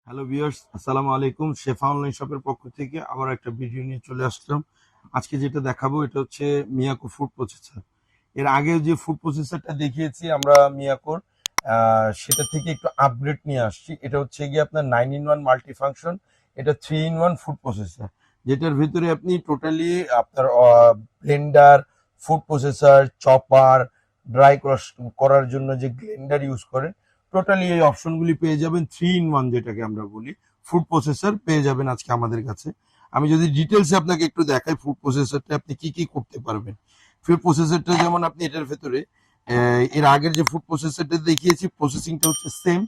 Hello viewers, আসসালামু আলাইকুম। শেফা online শপের পক্ষ থেকে আবার একটা ভিডিও নিয়ে চলে আসলাম। আজকে যেটা দেখাবো এটা হচ্ছে মিয়াকো ফুড প্রসেসর। এর আগে যে ফুড প্রসেসরটা দেখিয়েছি আমরা মিয়াকোর, সেটা থেকে একটু আপগ্রেড নিয়ে আসছি। এটা হচ্ছে গিয়ে আপনার 9-in-1 মাল্টি ফাংশন। এটা 3-in-1 ফুড প্রসেসর, যেটার ভিতরে আপনি টোটালি আপনার Blender, food processor, chopper, dry cross করার জন্য যে গ্লেন্ডার ইউজ করেন, টোটালি এই অপশনগুলি পেয়ে যাবেন। 3-in-1 যেটাকে আমরা বলি ফুড প্রসেসর পেয়ে যাবেন আজকে আমাদের কাছে। আমি যদি ডিটেলসে আপনাকে একটু দেখাই ফুড প্রসেসরটা আপনি কি কি করতে পারবেন। ফুড প্রসেসরটা যেমন আপনি এটার ভেতরে এর আগের যে ফুড প্রসেসরটা দেখিয়েছি প্রসেসিংটা হচ্ছে সেম।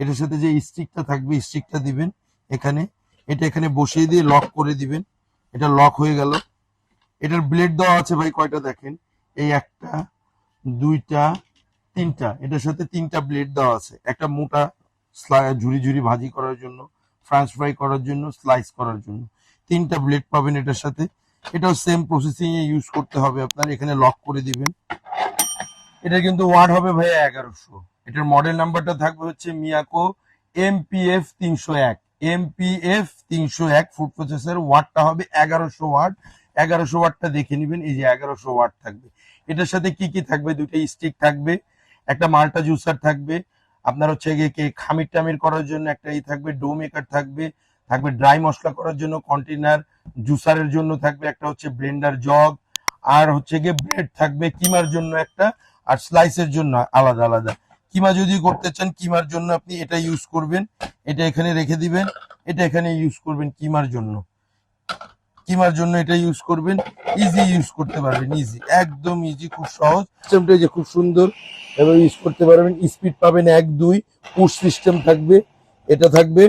এটার সাথে যে স্টিকটা থাকবে স্টিকটা দিবেন এখানে, এটা এখানে বসিয়ে দিয়ে লক করে দিবেন। এটা লক হয়ে গেল। এটার ব্লেড দেওয়া আছে ভাই কয়টা দেখেন, এই একটা, দুইটা, তিনটা। এটার সাথে তিনটা ব্লেড দেওয়া আছে, একটা মোটা ঝুরি ঝুরি ভাজি করার জন্য, ফ্রেঞ্চ ফ্রাই করার জন্য, স্লাইস করার জন্য। তিনটা ব্লেড পাবেন এটার সাথে। এটাও সেম প্রসেসিং এ ইউজ করতে হবে আপনার। এখানে লক করে দিবেন। এটা কিন্তু ওয়াট হবে ভাইয়া 1100। এটার মডেল নাম্বারটা থাকবে হচ্ছে Miyako MPF 301। MPF 301 food processor. ওয়াটটা হবে 1100 ওয়াট। 1100 ওয়াটটা দেখে নিবেন, এই যে 1100 ওয়াট থাকবে। এটার সাথে কি কি থাকবে, দুইটা স্টিক থাকবে, একটা মাল্টা জুসার থাকবে, আপনার হচ্ছে গিয়ে খামির টামির করার জন্য একটা থাকবে, ডো মেকার থাকবে, থাকবে ড্রাই মশলা করার জন্য কন্টেনার, জুসারের জন্য থাকবে একটা হচ্ছে ব্লেন্ডার জগ, আর হচ্ছে গিয়ে ব্রেড থাকবে কিমার জন্য একটা, আর স্লাইসের জন্য আলাদা আলাদা। কিমা যদি করতে চান কিমার জন্য আপনি এটা ইউজ করবেন, এটা এখানে রেখে দিবেন, এটা এখানে ইউজ করবেন কিমার জন্য। কিমার জন্য এটা ইউজ করবেন, ইজি ইউজ করতে পারবেন, ইজি, একদম ইজি, খুব সহজ। সিস্টেমটা যে খুব সুন্দর এবং ইউজ করতে পারবেন। স্পিড পাবেন 1-2। পুশ সিস্টেম থাকবে, এটা থাকবে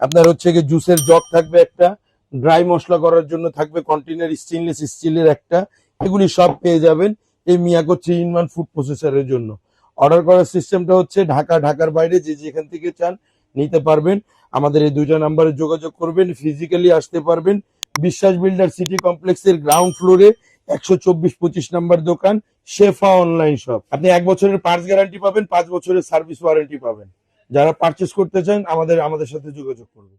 আপনার হচ্ছে গিয়ে জুসের জগ থাকবে একটা, ড্রাই মশলা করার জন্য থাকবে কন্টেনার স্টেনলেস স্টিলের একটা। এগুলি সব পেয়ে যাবেন এই মিয়াকো 3-in-1 ফুড প্রসেসরের জন্য। অর্ডার করার সিস্টেমটা হচ্ছে ঢাকার বাইরে যে যেখান থেকে চান নিতে পারবেন। আমাদের এই দুইটা নাম্বারে যোগাযোগ করবেন, ফিজিক্যালি আসতে পারবেন। বিশ্বাস বিল্ডার সিটি কমপ্লেক্সের গ্রাউন্ড ফ্লোরে 124-25 নাম্বার দোকান, শেফা অনলাইন শপ। আপনি 1 বছরের পার্টস গ্যারান্টি পাবেন, 5 বছরের সার্ভিস ওয়ারেন্টি পাবেন। যারা পারচেস করতে চান আমাদের সাথে যোগাযোগ করবেন।